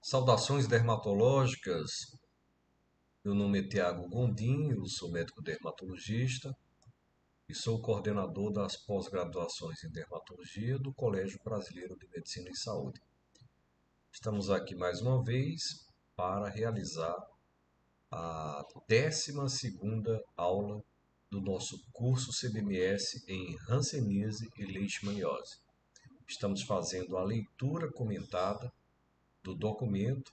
Saudações dermatológicas. Meu nome é Tiago Gondim, eu sou médico dermatologista e sou coordenador das pós-graduações em dermatologia do Colégio Brasileiro de Medicina e Saúde. Estamos aqui mais uma vez para realizar a 12ª aula do nosso curso CBMS em Hanseníase e Leishmaniose. Estamos fazendo a leitura comentada do documento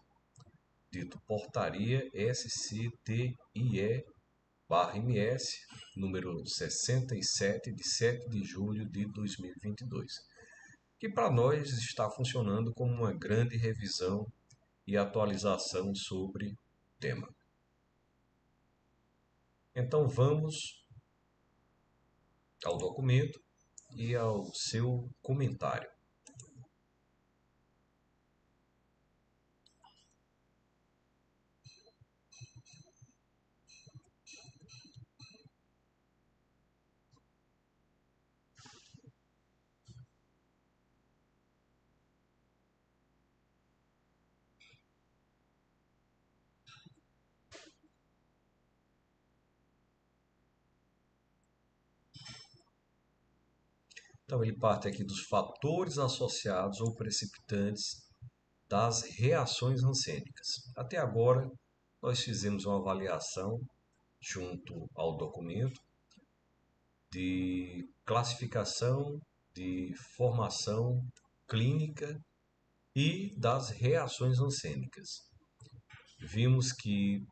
dito Portaria SCTIE/MS, número 67, de 7 de julho de 2022, que para nós está funcionando como uma grande revisão e atualização sobre o tema. Então vamos ao documento e ao seu comentário. Então ele parte aqui dos fatores associados ou precipitantes das reações rancênicas. Até agora, nós fizemos uma avaliação junto ao documento de classificação, de formação clínica e das reações rancênicas. Vimos que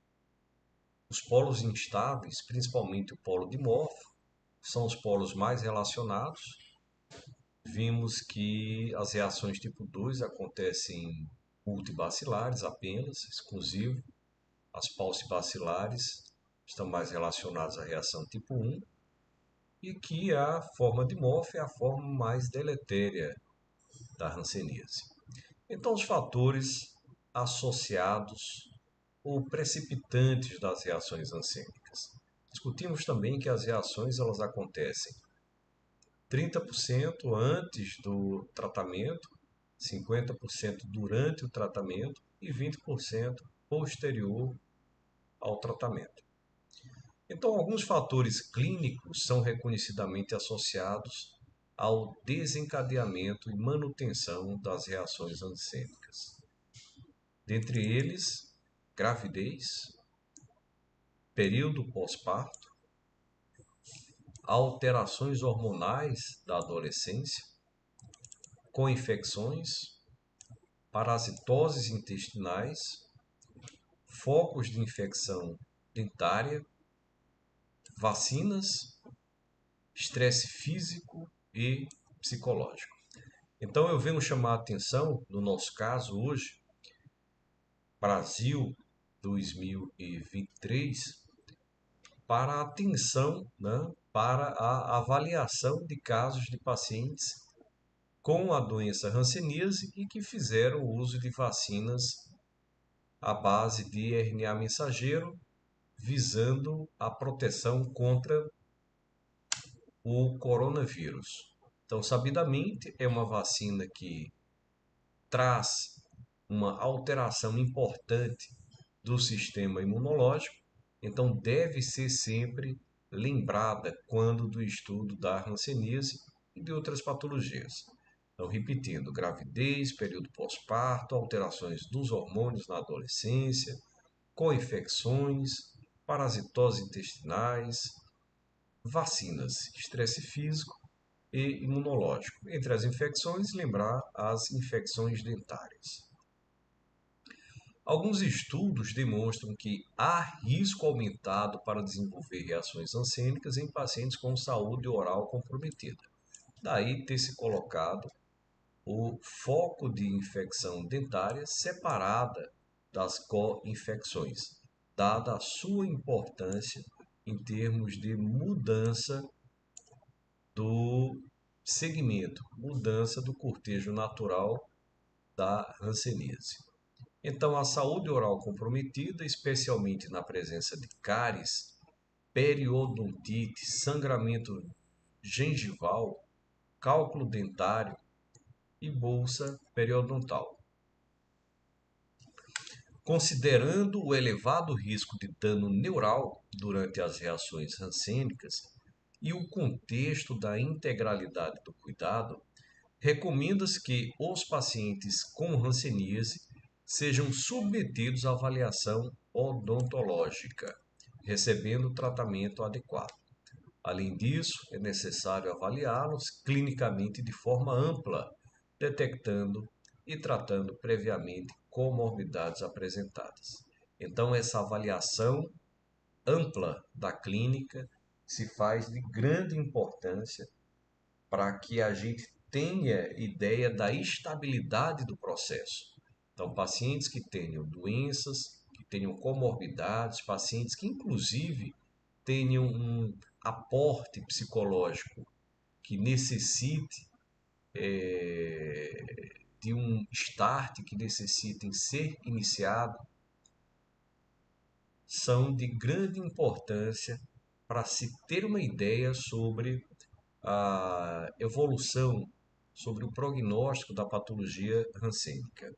os polos instáveis, principalmente o polo dimorfo, são os polos mais relacionados. Vimos que as reações tipo 2 acontecem multibacilares apenas, exclusivo. As paucibacilares estão mais relacionadas à reação tipo 1 e que a forma dimorfa é a forma mais deletéria da hanseníase. Então, os fatores associados ou precipitantes das reações hansênicas. Discutimos também que as reações elas acontecem 30% antes do tratamento, 50% durante o tratamento e 20% posterior ao tratamento. Então, alguns fatores clínicos são reconhecidamente associados ao desencadeamento e manutenção das reações hansênicas. Dentre eles, gravidez, período pós-parto, alterações hormonais da adolescência, co-infecções, parasitoses intestinais, focos de infecção dentária, vacinas, estresse físico e psicológico. Então eu venho chamar a atenção, no nosso caso hoje, Brasil 2023, para a atenção, para a avaliação de casos de pacientes com a doença hanseníase e que fizeram uso de vacinas à base de RNA mensageiro, visando a proteção contra o coronavírus. Então, sabidamente, é uma vacina que traz uma alteração importante do sistema imunológico, então deve ser sempre lembrada quando do estudo da hanseníase e de outras patologias. Então, repetindo, gravidez, período pós-parto, alterações dos hormônios na adolescência, co-infecções, parasitoses intestinais, vacinas, estresse físico e imunológico. Entre as infecções, lembrar as infecções dentárias. Alguns estudos demonstram que há risco aumentado para desenvolver reações hansênicas em pacientes com saúde oral comprometida. Daí ter se colocado o foco de infecção dentária separada das co-infecções, dada a sua importância em termos de mudança do segmento, mudança do cortejo natural da hanseníase. Então, a saúde oral comprometida, especialmente na presença de cáries, periodontite, sangramento gengival, cálculo dentário e bolsa periodontal. Considerando o elevado risco de dano neural durante as reações rancênicas e o contexto da integralidade do cuidado, recomenda-se que os pacientes com hanseníase sejam submetidos à avaliação odontológica, recebendo tratamento adequado. Além disso, é necessário avaliá-los clinicamente de forma ampla, detectando e tratando previamente comorbidades apresentadas. Então, essa avaliação ampla da clínica se faz de grande importância para que a gente tenha ideia da estabilidade do processo. Então, pacientes que tenham doenças, que tenham comorbidades, pacientes que inclusive tenham um aporte psicológico que necessite de um start, que necessitem ser iniciado, são de grande importância para se ter uma ideia sobre a evolução, sobre o prognóstico da patologia rancênica.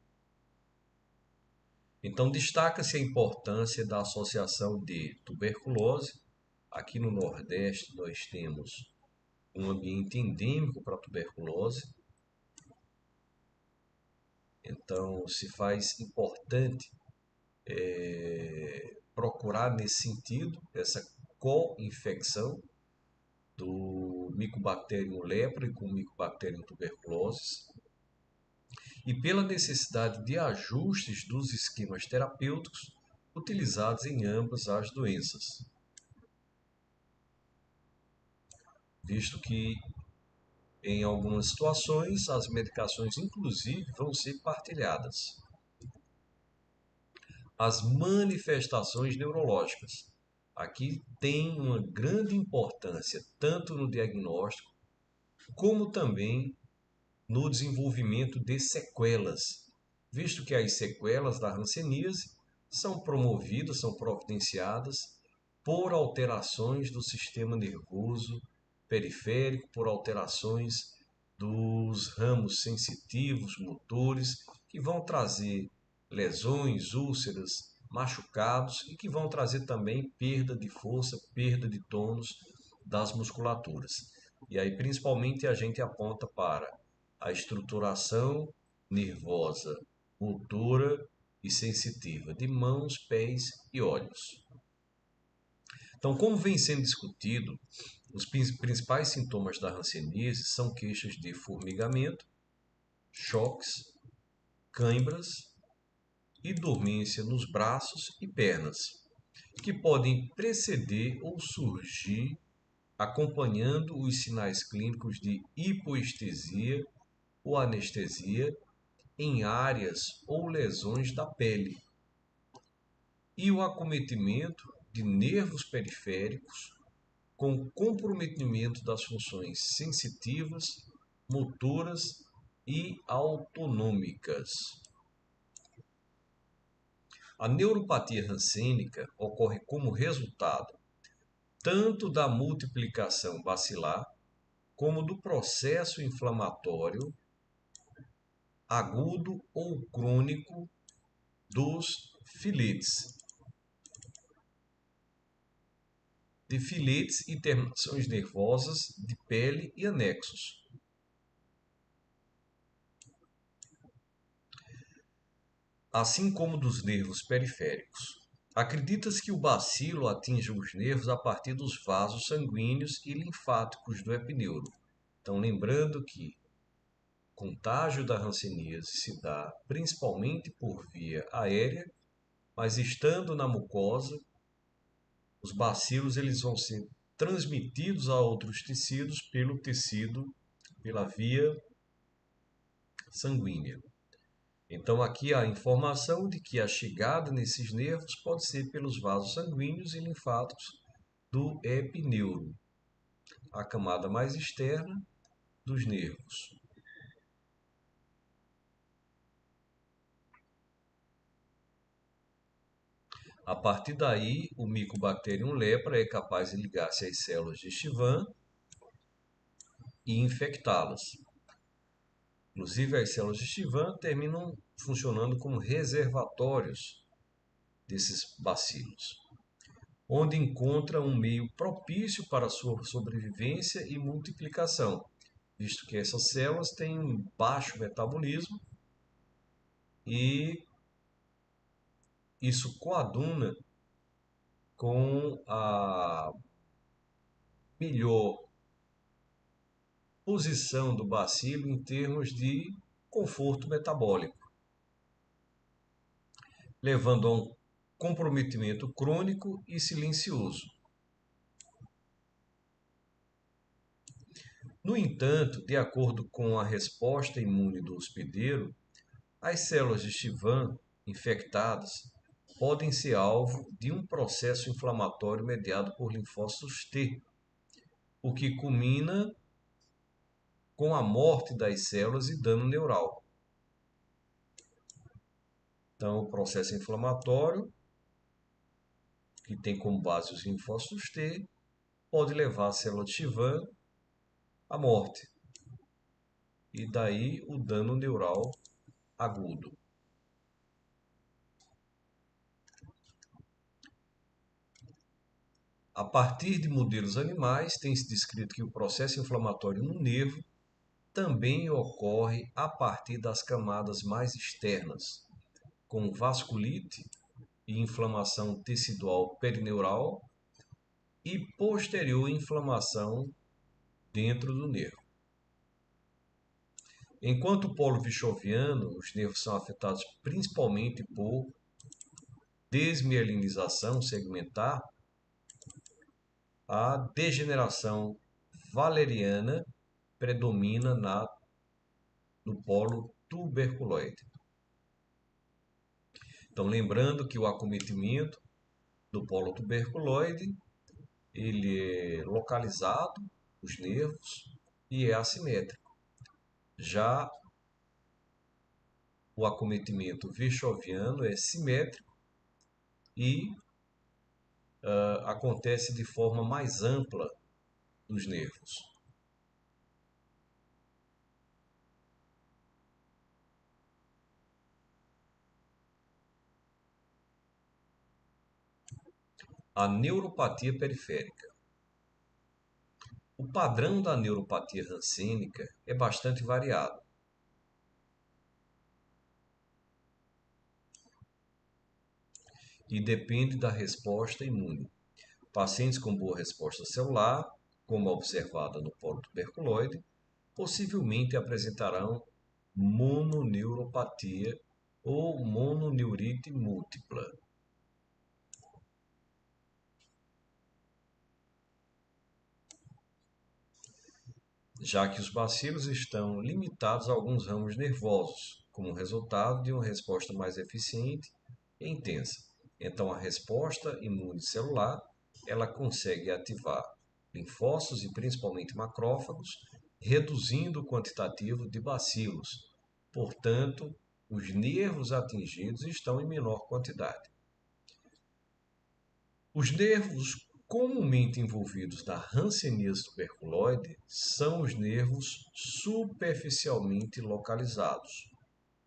Então, destaca-se a importância da associação de tuberculose. Aqui no Nordeste, nós temos um ambiente endêmico para a tuberculose. Então, se faz importante procurar nesse sentido essa co-infecção do Mycobacterium leprae com Mycobacterium tuberculosis e pela necessidade de ajustes dos esquemas terapêuticos utilizados em ambas as doenças, visto que em algumas situações as medicações inclusive vão ser partilhadas. As manifestações neurológicas. Aqui tem uma grande importância tanto no diagnóstico como também no desenvolvimento de sequelas, visto que as sequelas da hanseníase são promovidas, são providenciadas por alterações do sistema nervoso periférico, por alterações dos ramos sensitivos, motores, que vão trazer lesões, úlceras, machucados e que vão trazer também perda de força, perda de tônus das musculaturas. E aí, principalmente, a gente aponta para a estruturação nervosa, motora e sensitiva de mãos, pés e olhos. Então, como vem sendo discutido, os principais sintomas da hanseníase são queixas de formigamento, choques, cãibras e dormência nos braços e pernas, que podem preceder ou surgir acompanhando os sinais clínicos de hipoestesia ou anestesia em áreas ou lesões da pele e o acometimento de nervos periféricos com comprometimento das funções sensitivas, motoras e autonômicas. A neuropatia rancênica ocorre como resultado tanto da multiplicação bacilar como do processo inflamatório agudo ou crônico dos filetes, de filetes e terminações nervosas de pele e anexos. Assim como dos nervos periféricos. Acredita-se que o bacilo atinge os nervos a partir dos vasos sanguíneos e linfáticos do epineuro. Então, lembrando que o contágio da hanseníase se dá principalmente por via aérea, mas estando na mucosa, os bacilos eles vão ser transmitidos a outros tecidos pelo tecido, pela via sanguínea. Então, aqui há a informação de que a chegada nesses nervos pode ser pelos vasos sanguíneos e linfáticos do epineuro, a camada mais externa dos nervos. A partir daí, o Mycobacterium leprae é capaz de ligar-se às células de Schwann e infectá-las. Inclusive, as células de Schwann terminam funcionando como reservatórios desses bacilos, onde encontra um meio propício para sua sobrevivência e multiplicação, visto que essas células têm um baixo metabolismo e isso coaduna com a melhor posição do bacilo em termos de conforto metabólico, levando a um comprometimento crônico e silencioso. No entanto, de acordo com a resposta imune do hospedeiro, as células de Schwann infectadas podem ser alvo de um processo inflamatório mediado por linfócitos T, o que culmina com a morte das células e dano neural. Então, o processo inflamatório, que tem como base os linfócitos T, pode levar a célula de Schwann à morte. E daí o dano neural agudo. A partir de modelos animais, tem-se descrito que o processo inflamatório no nervo também ocorre a partir das camadas mais externas, com vasculite e inflamação tecidual perineural e posterior inflamação dentro do nervo. Enquanto o polo virchoviano, os nervos são afetados principalmente por desmielinização segmentar, a degeneração valeriana predomina no polo tuberculoide. Então, lembrando que o acometimento do polo tuberculoide, ele é localizado, os nervos, e é assimétrico. Já o acometimento virchoviano é simétrico e acontece de forma mais ampla nos nervos. A neuropatia periférica. O padrão da neuropatia rancênica é bastante variado. E depende da resposta imune. Pacientes com boa resposta celular, como observada no polo tuberculoide, possivelmente apresentarão mononeuropatia ou mononeurite múltipla. Já que os bacilos estão limitados a alguns ramos nervosos, como resultado de uma resposta mais eficiente e intensa. Então, a resposta imune celular, ela consegue ativar linfócitos e principalmente macrófagos, reduzindo o quantitativo de bacilos. Portanto, os nervos atingidos estão em menor quantidade. Os nervos comumente envolvidos na hanseníase tuberculoide são os nervos superficialmente localizados,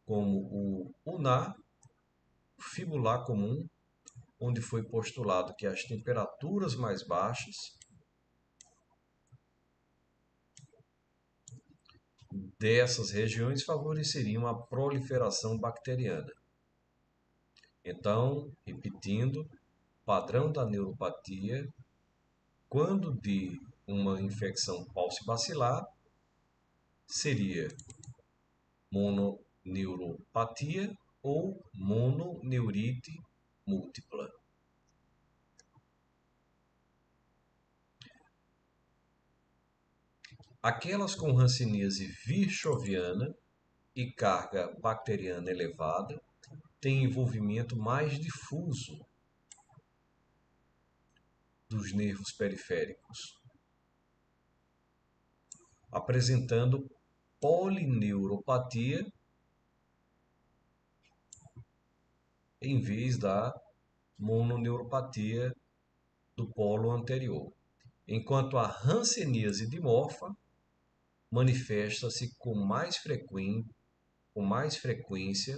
como o ulnar, o fibular comum, onde foi postulado que as temperaturas mais baixas dessas regiões favoreceriam a proliferação bacteriana. Então, repetindo, padrão da neuropatia, quando de uma infecção paucibacilar, seria mononeuropatia ou mononeurite múltipla. Aquelas com hanseníase virchoviana e carga bacteriana elevada têm envolvimento mais difuso dos nervos periféricos, apresentando polineuropatia em vez da mononeuropatia do polo anterior. Enquanto a hanseníase dimorfa manifesta-se com mais frequência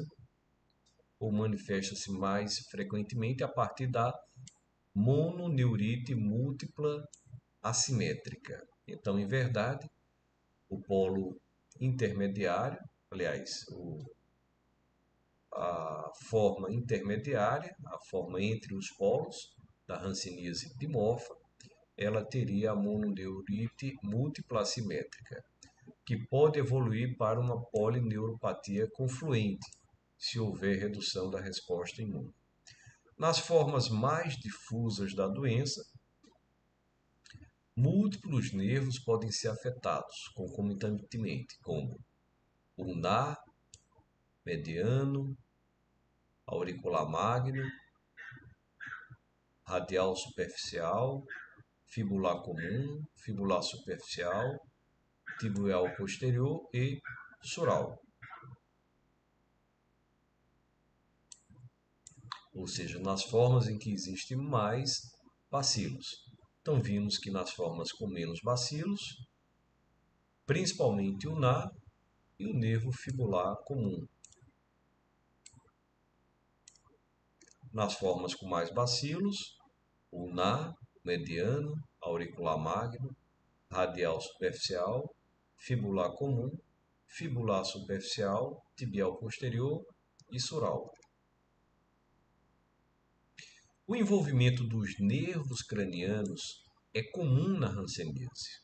ou manifesta-se mais frequentemente a partir da mononeurite múltipla assimétrica. Então, em verdade, o polo intermediário, aliás, a forma intermediária, a forma entre os polos da hanseníase dimorfa, ela teria a mononeurite múltipla assimétrica, que pode evoluir para uma polineuropatia confluente, se houver redução da resposta imune. Nas formas mais difusas da doença, múltiplos nervos podem ser afetados concomitantemente, como ulnar, mediano, auricular magno, radial superficial, fibular comum, fibular superficial, tibial posterior e sural. Ou seja, nas formas em que existem mais bacilos. Então, vimos que nas formas com menos bacilos, principalmente o ulnar e o nervo fibular comum. Nas formas com mais bacilos, ulnar, mediano, auricular magno, radial superficial, fibular comum, fibular superficial, tibial posterior e sural. O envolvimento dos nervos cranianos é comum na hanseníase,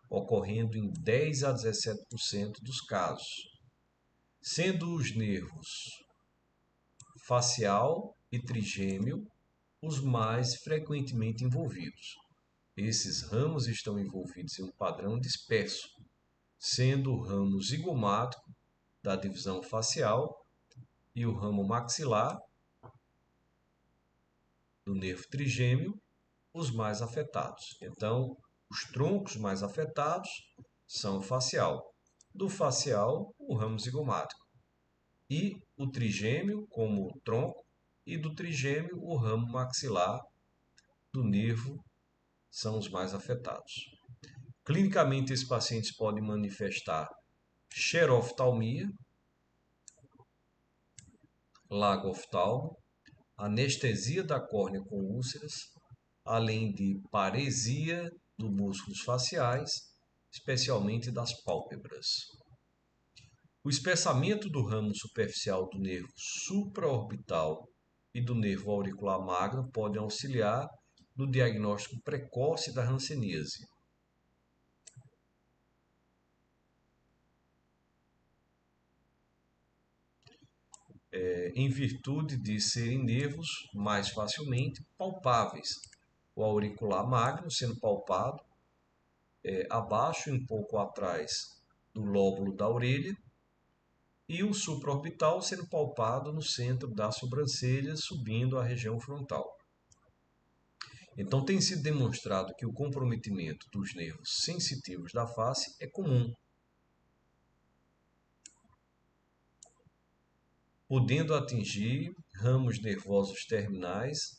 ocorrendo em 10 a 17% dos casos, sendo os nervos facial e trigêmeo os mais frequentemente envolvidos. Esses ramos estão envolvidos em um padrão disperso, sendo o ramo zigomático da divisão facial e o ramo maxilar do nervo trigêmeo os mais afetados. Então, os troncos mais afetados são o facial. Do facial, o ramo zigomático. E o trigêmeo como tronco, e do trigêmeo o ramo maxilar do nervo são os mais afetados. Clinicamente, esses pacientes podem manifestar xeroftalmia, lagoftalmo, anestesia da córnea com úlceras, além de paresia dos músculos faciais, especialmente das pálpebras. O espessamento do ramo superficial do nervo supraorbital e do nervo auricular magno podem auxiliar no diagnóstico precoce da hanseníase. Em virtude de serem nervos mais facilmente palpáveis. O auricular magno sendo palpado abaixo e um pouco atrás do lóbulo da orelha, e o supraorbital sendo palpado no centro da sobrancelha, subindo a região frontal. Então, tem sido demonstrado que o comprometimento dos nervos sensitivos da face é comum, podendo atingir ramos nervosos terminais,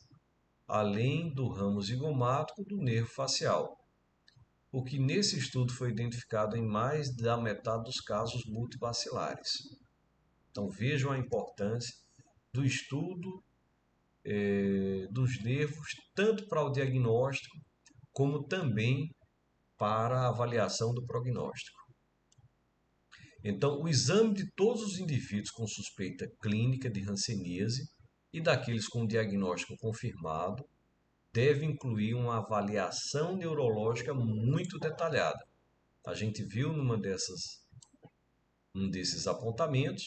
além do ramo zigomático do nervo facial, o que nesse estudo foi identificado em mais da metade dos casos multibacilares. Então, vejam a importância do estudo dos nervos, tanto para o diagnóstico, como também para a avaliação do prognóstico. Então, o exame de todos os indivíduos com suspeita clínica de hanseníase e daqueles com diagnóstico confirmado deve incluir uma avaliação neurológica muito detalhada. A gente viu um desses apontamentos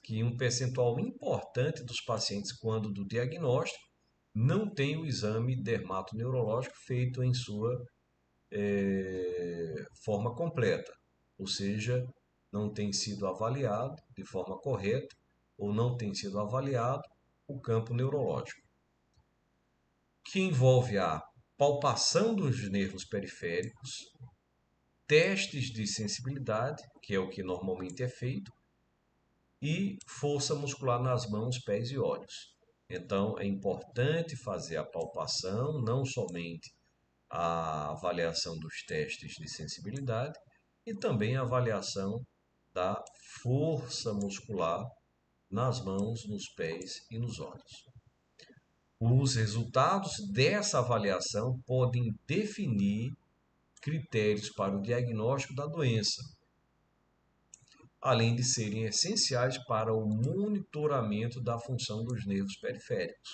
que um percentual importante dos pacientes, quando do diagnóstico, não tem o exame dermatoneurológico feito em sua forma completa, ou seja, não tem sido avaliado de forma correta ou não tem sido avaliado o campo neurológico, que envolve a palpação dos nervos periféricos, testes de sensibilidade, que é o que normalmente é feito, e força muscular nas mãos, pés e olhos. Então, é importante fazer a palpação, não somente a avaliação dos testes de sensibilidade, e também a avaliação da força muscular nas mãos, nos pés e nos olhos. Os resultados dessa avaliação podem definir critérios para o diagnóstico da doença, além de serem essenciais para o monitoramento da função dos nervos periféricos,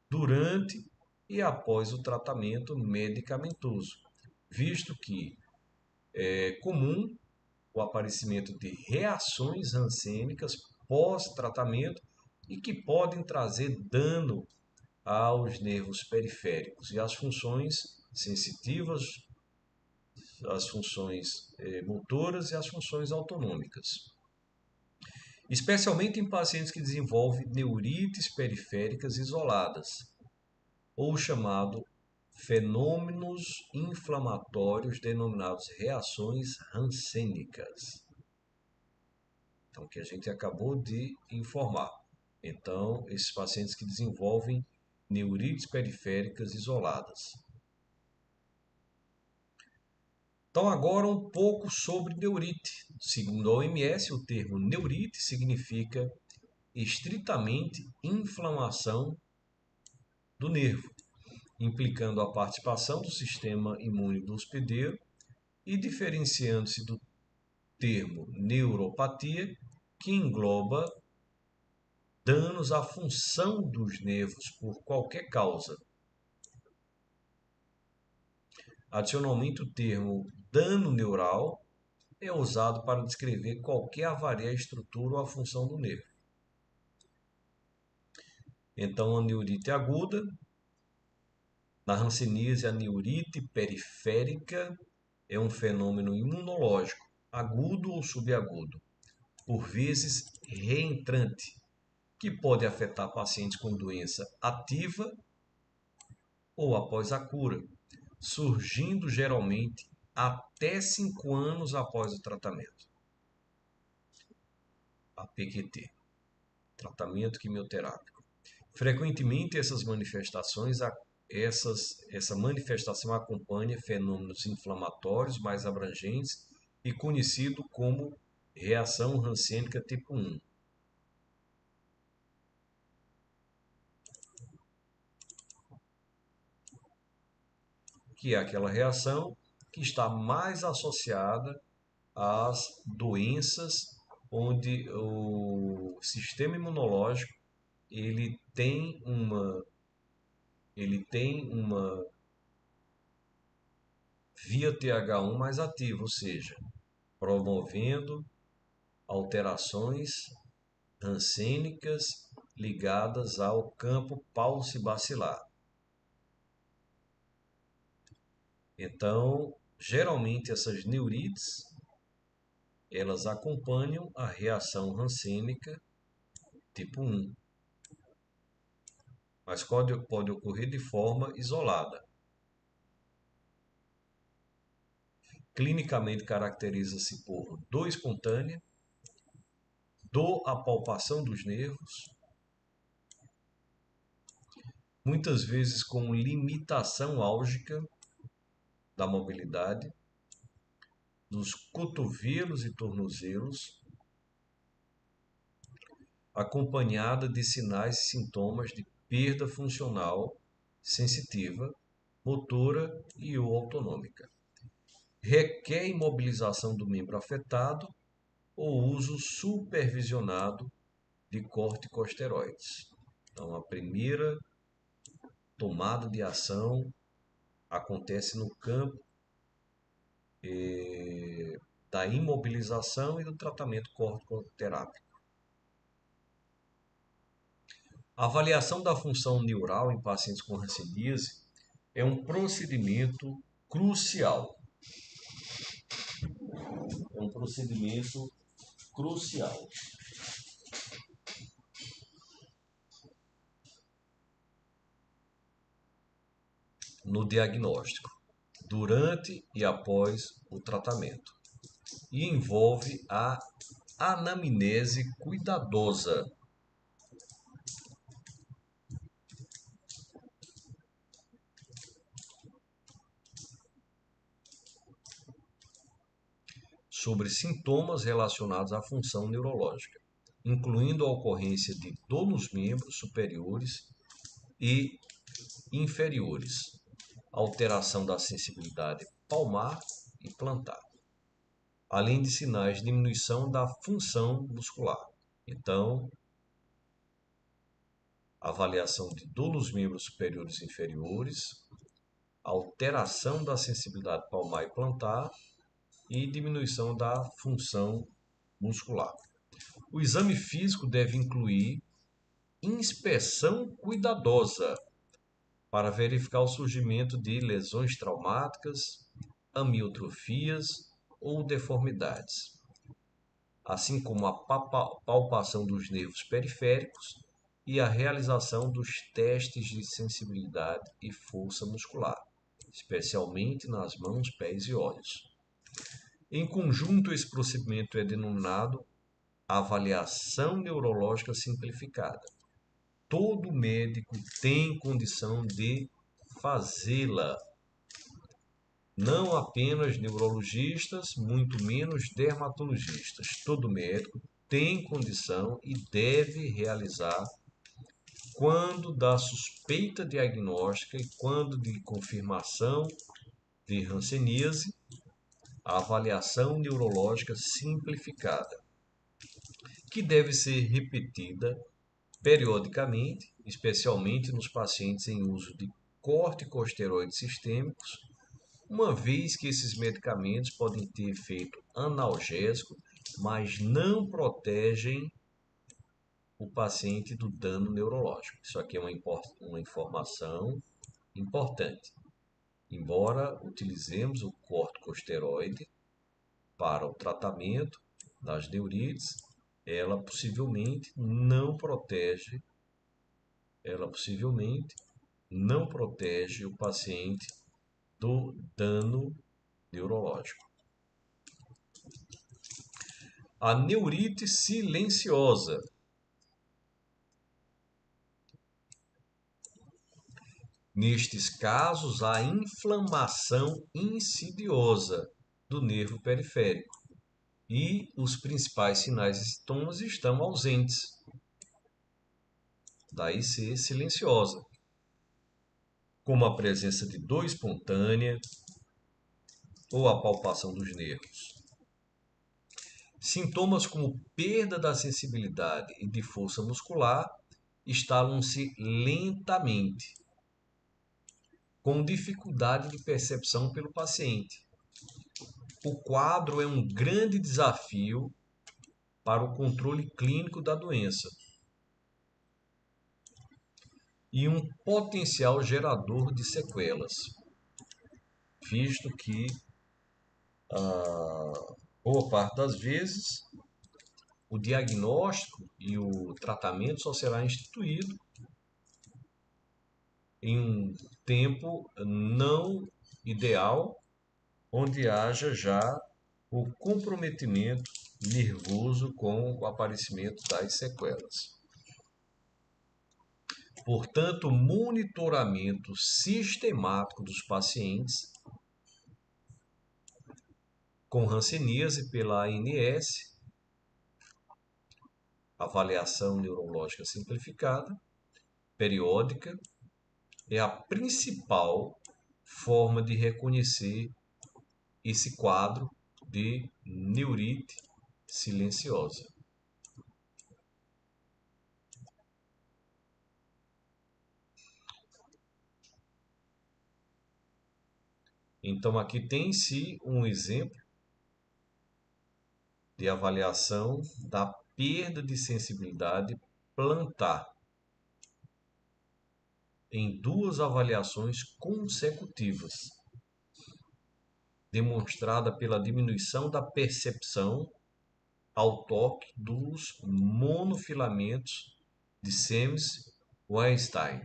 durante e após o tratamento medicamentoso, visto que é comum o aparecimento de reações rancênicas pós-tratamento e que podem trazer dano aos nervos periféricos e às funções sensitivas, às funções motoras e às funções autonômicas. Especialmente em pacientes que desenvolvem neurites periféricas isoladas, ou chamado fenômenos inflamatórios denominados reações rancênicas. Então, que a gente acabou de informar. Então, esses pacientes que desenvolvem neurites periféricas isoladas. Então, agora um pouco sobre neurite. Segundo a OMS, o termo neurite significa estritamente inflamação do nervo, implicando a participação do sistema imune do hospedeiro e diferenciando-se do termo neuropatia, que engloba danos à função dos nervos por qualquer causa. Adicionalmente, o termo dano neural é usado para descrever qualquer avaria à estrutura ou à função do nervo. Então, a neurite aguda, na hanseníase, a neurite periférica é um fenômeno imunológico, agudo ou subagudo, por vezes reentrante, que pode afetar pacientes com doença ativa ou após a cura, surgindo geralmente até 5 anos após o tratamento. APQT, tratamento quimioterápico. Frequentemente essa manifestação acompanha fenômenos inflamatórios mais abrangentes e conhecido como reação rancênica tipo 1. Que é aquela reação que está mais associada às doenças onde o sistema imunológico ele tem uma via TH1 mais ativa, ou seja, promovendo alterações rancênicas ligadas ao campo paucibacilar. Então, geralmente essas neurites, elas acompanham a reação rancênica tipo 1, mas pode ocorrer de forma isolada. Clinicamente caracteriza-se por dor espontânea, dor à palpação dos nervos, muitas vezes com limitação álgica da mobilidade, dos cotovelos e tornozelos, acompanhada de sinais e sintomas de perda funcional sensitiva, motora e ou autonômica. Requer imobilização do membro afetado ou uso supervisionado de corticosteroides. Então, a primeira tomada de ação acontece no campo da imobilização e do tratamento corticoterápico. A avaliação da função neural em pacientes com hanseníase é um procedimento crucial. No diagnóstico, durante e após o tratamento, e envolve a anamnese cuidadosa. Sobre sintomas relacionados à função neurológica. incluindo a ocorrência de dor nos membros superiores e inferiores, alteração da sensibilidade palmar e plantar, além de sinais de diminuição da função muscular. Então, avaliação de dor nos membros superiores e inferiores, alteração da sensibilidade palmar e plantar e diminuição da função muscular. O exame físico deve incluir inspeção cuidadosa para verificar o surgimento de lesões traumáticas, amiotrofias ou deformidades, assim como a palpação dos nervos periféricos e a realização dos testes de sensibilidade e força muscular, especialmente nas mãos, pés e olhos. Em conjunto, esse procedimento é denominado avaliação neurológica simplificada. Todo médico tem condição de fazê-la. Não apenas neurologistas, muito menos dermatologistas. Todo médico tem condição e deve realizar quando da suspeita diagnóstica e quando de confirmação de hanseníase, a avaliação neurológica simplificada, que deve ser repetida periodicamente, especialmente nos pacientes em uso de corticosteroides sistêmicos, uma vez que esses medicamentos podem ter efeito analgésico, mas não protegem o paciente do dano neurológico. Isso aqui é uma informação importante. Embora utilizemos o corticosteroide para o tratamento das neurites, ela possivelmente não protege o paciente do dano neurológico. A neurite silenciosa. Nestes casos, há inflamação insidiosa do nervo periférico e os principais sinais e sintomas estão ausentes. Daí ser silenciosa, como a presença de dor espontânea ou a palpação dos nervos. Sintomas como perda da sensibilidade e de força muscular instalam-se lentamente, com dificuldade de percepção pelo paciente. O quadro é um grande desafio para o controle clínico da doença e um potencial gerador de sequelas, visto que boa parte das vezes o diagnóstico e o tratamento só será instituído em um tempo não ideal, onde haja já o comprometimento nervoso com o aparecimento das sequelas. Portanto, monitoramento sistemático dos pacientes com hanseníase pela ANS, avaliação neurológica simplificada, periódica, é a principal forma de reconhecer esse quadro de neurite silenciosa. Então, aqui tem-se um exemplo de avaliação da perda de sensibilidade plantar em duas avaliações consecutivas, demonstrada pela diminuição da percepção ao toque dos monofilamentos de Siemens-Weinstein.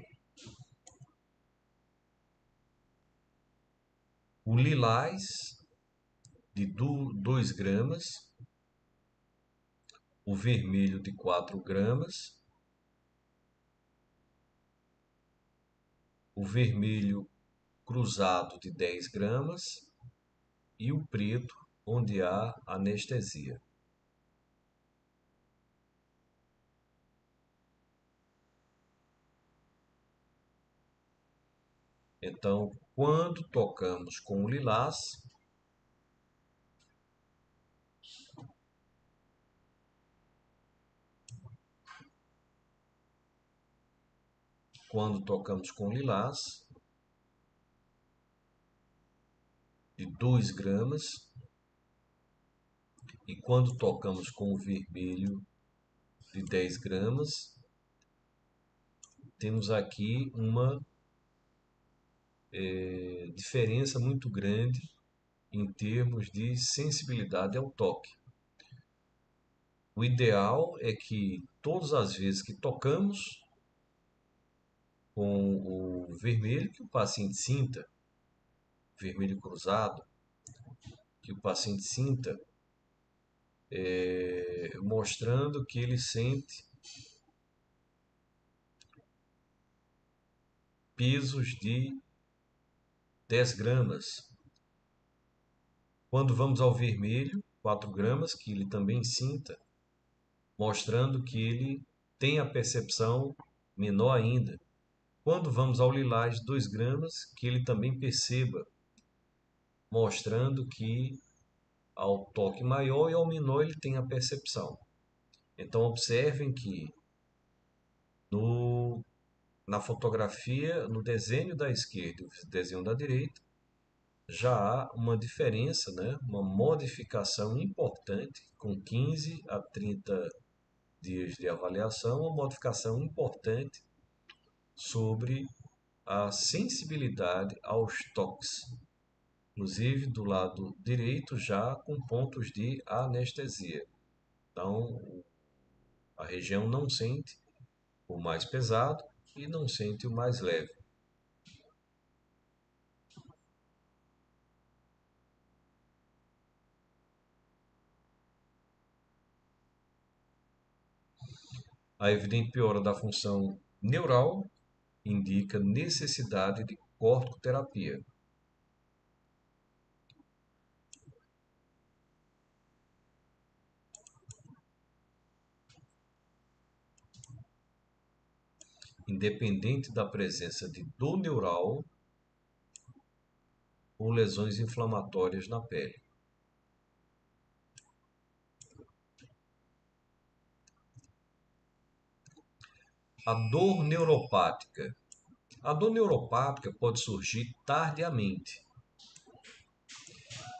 O lilás de 2 gramas, o vermelho de 4 gramas, o vermelho cruzado de 10 gramas e o preto onde há anestesia. Então, quando tocamos com o lilás, quando tocamos com o lilás de 2 gramas e quando tocamos com o vermelho de 10 gramas, temos aqui uma diferença muito grande em termos de sensibilidade ao toque. O ideal é que todas as vezes que tocamos com o vermelho, que o paciente sinta, vermelho cruzado, que o paciente sinta, mostrando que ele sente pesos de 10 gramas. Quando vamos ao vermelho, 4 gramas, que ele também sinta, mostrando que ele tem a percepção menor ainda. Quando vamos ao lilás, 2 gramas, que ele também perceba, mostrando que ao toque maior e ao menor ele tem a percepção. Então observem que no, na fotografia, no desenho da esquerda e no desenho da direita, já há uma diferença, né? Uma modificação importante, com 15 a 30 dias de avaliação, uma modificação importante sobre a sensibilidade aos toques. Inclusive do lado direito já com pontos de anestesia. Então a região não sente o mais pesado e não sente o mais leve. A evidente piora da função neural indica necessidade de corticoterapia. Independente da presença de dor neural ou lesões inflamatórias na pele. A dor neuropática. A dor neuropática pode surgir tardiamente,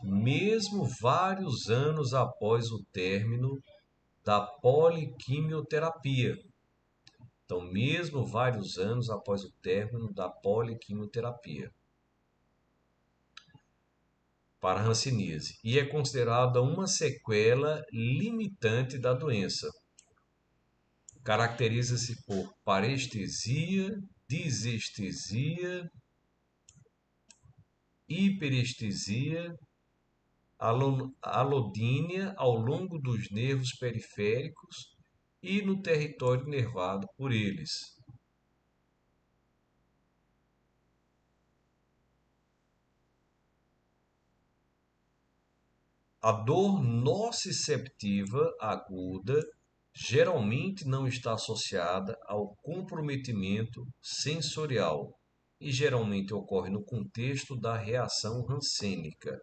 mesmo vários anos após o término da poliquimioterapia. Então, mesmo vários anos após o término da poliquimioterapia para hanseníase, e é considerada uma sequela limitante da doença. Caracteriza-se por parestesia, disestesia, hiperestesia, alodínia ao longo dos nervos periféricos e no território nervado por eles. A dor nociceptiva aguda geralmente não está associada ao comprometimento sensorial e geralmente ocorre no contexto da reação rancênica.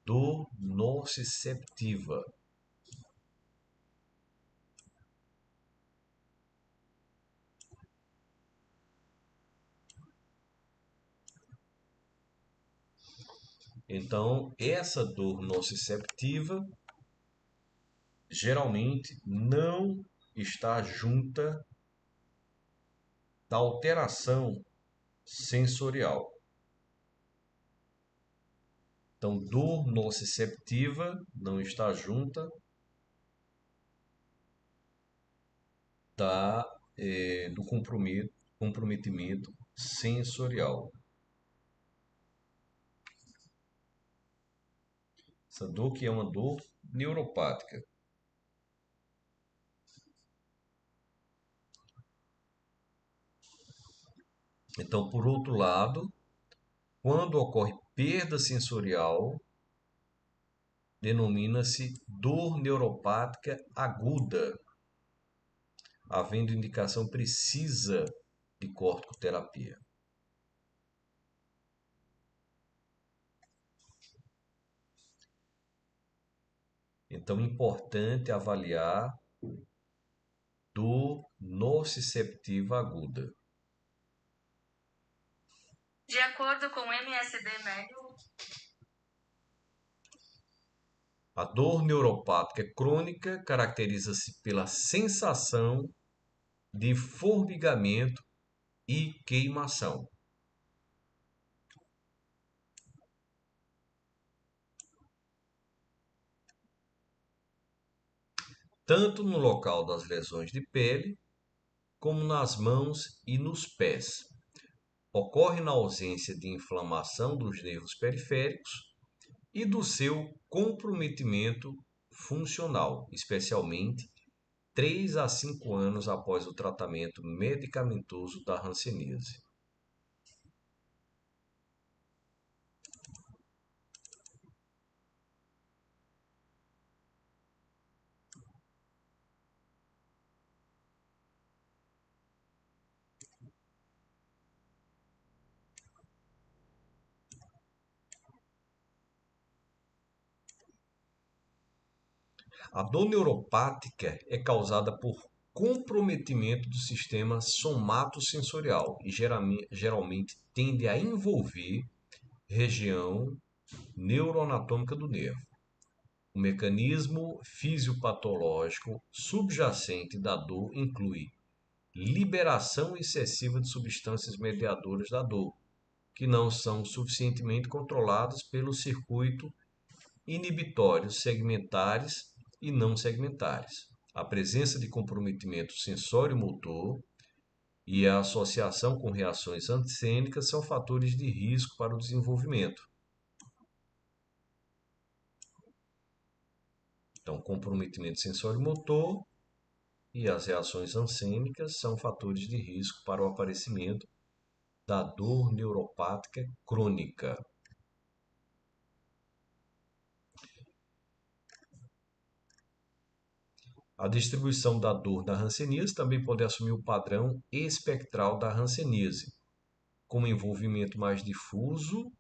Dor nociceptiva. Então, essa dor nociceptiva geralmente não está junta da alteração sensorial. Então, dor nociceptiva não está junta do comprometimento sensorial. Essa dor que é uma dor neuropática. Então, por outro lado, quando ocorre perda sensorial, denomina-se dor neuropática aguda, havendo indicação precisa de corticoterapia. Então, importante avaliar dor nociceptiva aguda. De acordo com o MSD médico, a dor neuropática crônica caracteriza-se pela sensação de formigamento e queimação. Tanto no local das lesões de pele, como nas mãos e nos pés. Ocorre na ausência de inflamação dos nervos periféricos e do seu comprometimento funcional, especialmente 3 a 5 anos após o tratamento medicamentoso da hanseníase. A dor neuropática é causada por comprometimento do sistema somatosensorial e geralmente tende a envolver região neuroanatômica do nervo. O mecanismo fisiopatológico subjacente da dor inclui liberação excessiva de substâncias mediadoras da dor, que não são suficientemente controladas pelo circuito inibitórios segmentares e não segmentares. A presença de comprometimento sensório-motor e a associação com reações antissênicas são fatores de risco para o desenvolvimento. Então, comprometimento sensório-motor e as reações ansênicas são fatores de risco para o aparecimento da dor neuropática crônica. A distribuição da dor da hanseníase também pode assumir o padrão espectral da hanseníase, com envolvimento mais difuso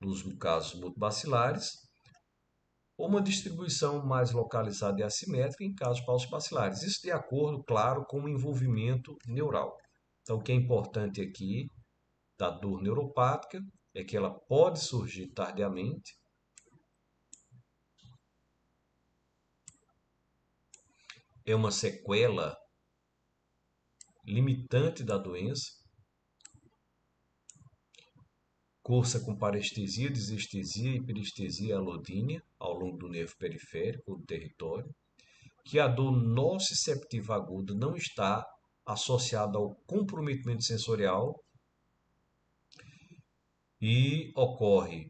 nos casos multibacilares, ou uma distribuição mais localizada e assimétrica em casos paucibacilares. Isso de acordo, claro, com o envolvimento neural. Então, o que é importante aqui da dor neuropática é que ela pode surgir tardiamente, é uma sequela limitante da doença, cursa com parestesia, desestesia, hiperestesia e alodínia ao longo do nervo periférico ou do território, que a dor nociceptiva aguda não está associada ao comprometimento sensorial e ocorre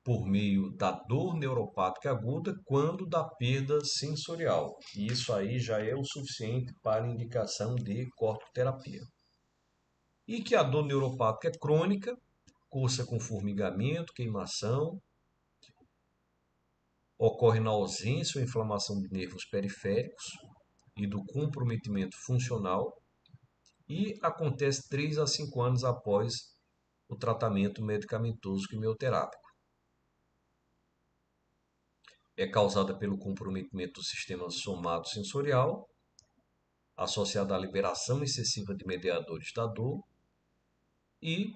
por meio da dor neuropática aguda quando da perda sensorial. E isso aí já é o suficiente para indicação de corticoterapia. E que a dor neuropática é crônica, cursa com formigamento, queimação, ocorre na ausência ou inflamação de nervos periféricos e do comprometimento funcional e acontece 3 a 5 anos após o tratamento medicamentoso quimioterápico. É causada pelo comprometimento do sistema somatosensorial, associado à liberação excessiva de mediadores da dor, e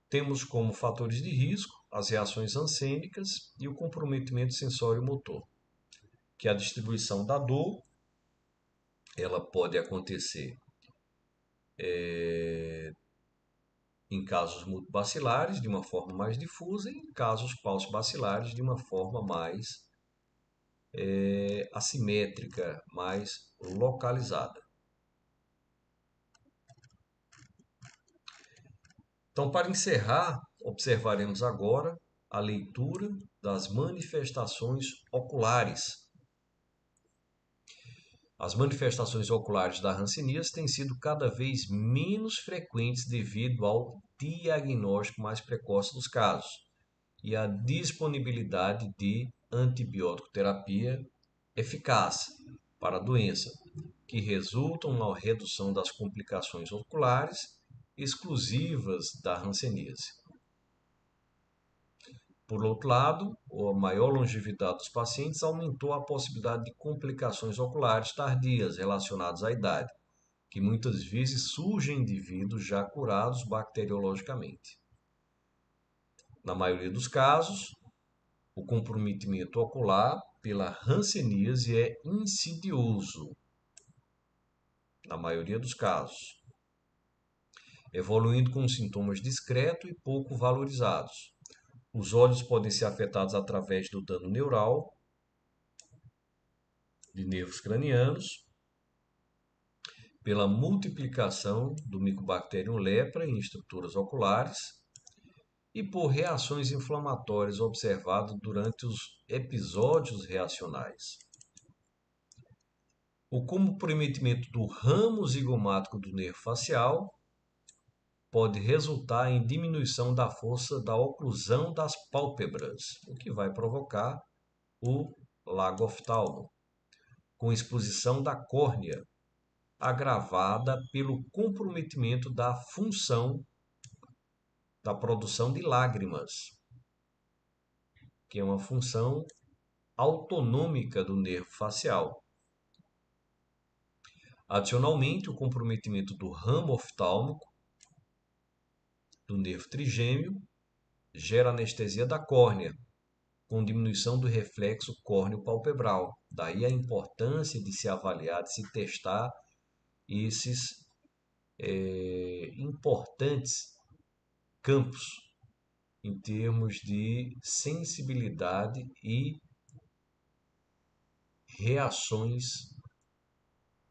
temos como fatores de risco as reações ansênicas e o comprometimento sensório-motor, que a distribuição da dor ela pode acontecer em casos multibacilares de uma forma mais difusa e em casos paucibacilares de uma forma mais assimétrica, mais localizada. Então, para encerrar, observaremos agora a leitura das manifestações oculares. As manifestações oculares da hanseníase têm sido cada vez menos frequentes devido ao diagnóstico mais precoce dos casos e à disponibilidade de antibiótico terapia eficaz para a doença, que resultam na redução das complicações oculares exclusivas da hanseníase. Por outro lado, a maior longevidade dos pacientes aumentou a possibilidade de complicações oculares tardias relacionadas à idade, que muitas vezes surgem em indivíduos já curados bacteriologicamente. Na maioria dos casos, o comprometimento ocular pela hanseníase é insidioso, na maioria dos casos, evoluindo com sintomas discretos e pouco valorizados. Os olhos podem ser afetados através do dano neural, de nervos cranianos, pela multiplicação do Mycobacterium leprae em estruturas oculares e por reações inflamatórias observadas durante os episódios reacionais. O comprometimento do ramo zigomático do nervo facial pode resultar em diminuição da força da oclusão das pálpebras, o que vai provocar o lagoftalmo, com exposição da córnea, agravada pelo comprometimento da função da produção de lágrimas, que é uma função autonômica do nervo facial. Adicionalmente, o comprometimento do ramo oftálmico do nervo trigêmeo gera anestesia da córnea, com diminuição do reflexo córneo-palpebral. Daí a importância de se avaliar, de se testar esses importantes campos em termos de sensibilidade e reações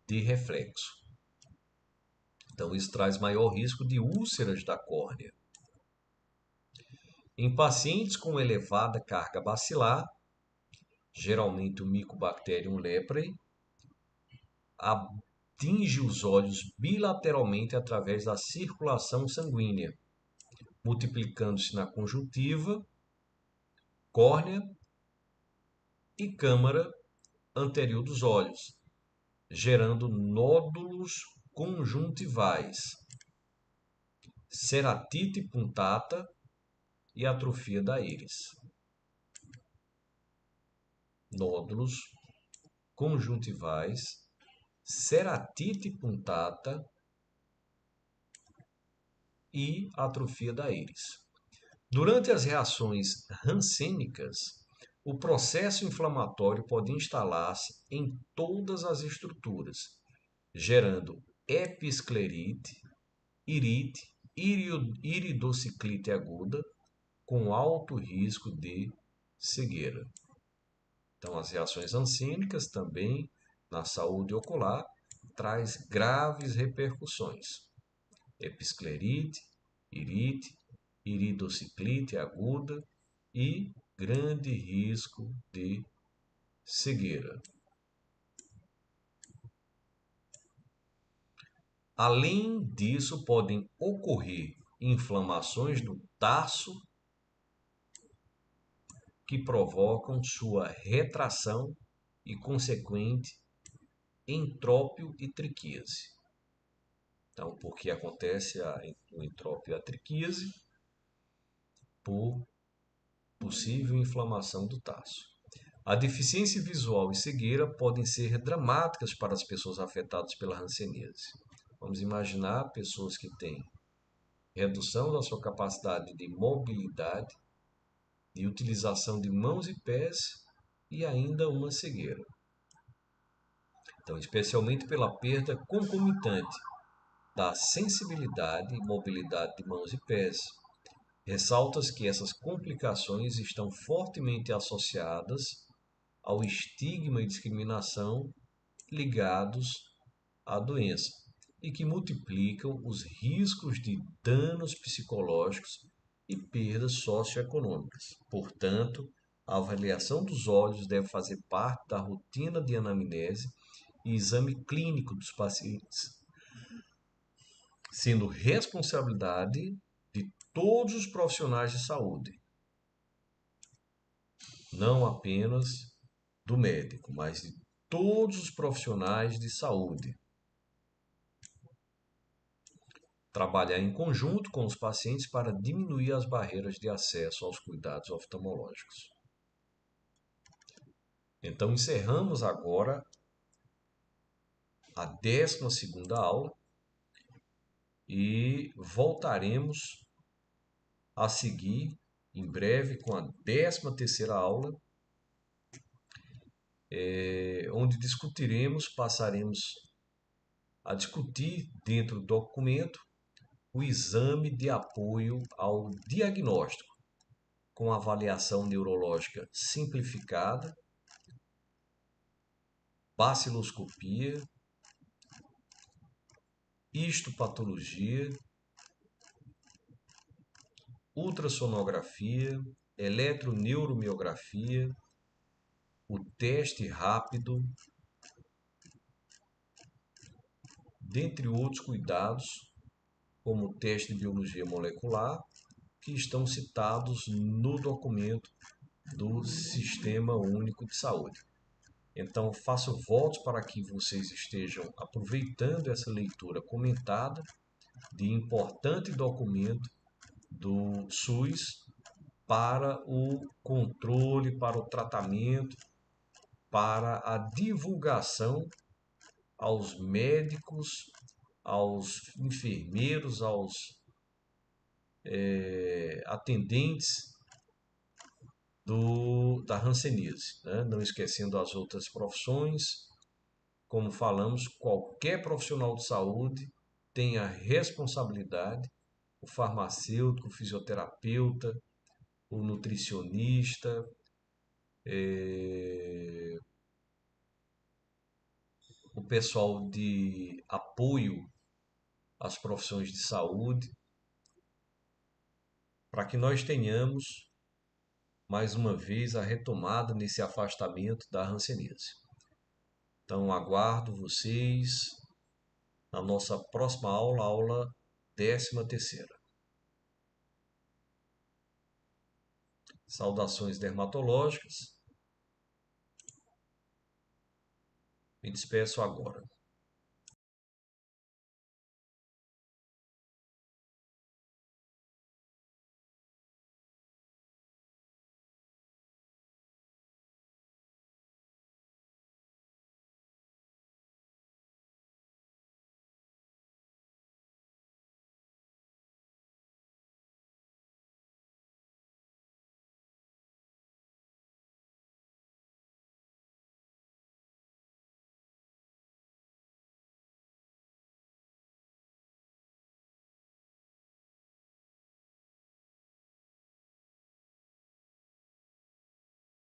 de reflexo. Então, isso traz maior risco de úlceras da córnea. Em pacientes com elevada carga bacilar, geralmente o Mycobacterium leprae, atinge os olhos bilateralmente através da circulação sanguínea, multiplicando-se na conjuntiva, córnea e câmara anterior dos olhos, gerando nódulos conjuntivais, ceratite punctata e atrofia da íris. Nódulos conjuntivais, ceratite punctata e atrofia da íris. Durante as reações hansênicas, o processo inflamatório pode instalar-se em todas as estruturas, gerando episclerite, irite, iridociclite aguda, com alto risco de cegueira. Então, as reações hansênicas também na saúde ocular traz graves repercussões. Episclerite, irite, iridociclite aguda e grande risco de cegueira. Além disso, podem ocorrer inflamações do tarso que provocam sua retração e consequente entrópio e triquíase. Então, por que acontece o entrópio e a triquíase? Por possível inflamação do tarso. A deficiência visual e cegueira podem ser dramáticas para as pessoas afetadas pela hanseníase. Vamos imaginar pessoas que têm redução da sua capacidade de mobilidade, de utilização de mãos e pés e ainda uma cegueira. Então, especialmente pela perda concomitante da sensibilidade e mobilidade de mãos e pés, ressalta-se que essas complicações estão fortemente associadas ao estigma e discriminação ligados à doença e que multiplicam os riscos de danos psicológicos e perdas socioeconômicas. Portanto, a avaliação dos olhos deve fazer parte da rotina de anamnese e exame clínico dos pacientes, sendo responsabilidade de todos os profissionais de saúde, não apenas do médico, mas de todos os profissionais de saúde. trabalhar em conjunto com os pacientes para diminuir as barreiras de acesso aos cuidados oftalmológicos. Então, encerramos agora a 12ª aula e voltaremos a seguir em breve com a 13ª aula, onde passaremos a discutir dentro do documento o exame de apoio ao diagnóstico, com avaliação neurológica simplificada, baciloscopia, histopatologia, ultrassonografia, eletroneuromiografia, o teste rápido, dentre outros cuidados, como o teste de biologia molecular, que estão citados no documento do Sistema Único de Saúde. Então, faço votos para que vocês estejam aproveitando essa leitura comentada de importante documento do SUS para o controle, para o tratamento, para a divulgação aos médicos, aos enfermeiros, aos atendentes da hanseníase, né? Não esquecendo as outras profissões. Como falamos, qualquer profissional de saúde tem a responsabilidade, o farmacêutico, o fisioterapeuta, o nutricionista, o pessoal de apoio às profissões de saúde, para que nós tenhamos, mais uma vez, a retomada nesse afastamento da hanseníase. Então, aguardo vocês na nossa próxima aula, aula 13ª. Saudações dermatológicas. Me despeço agora.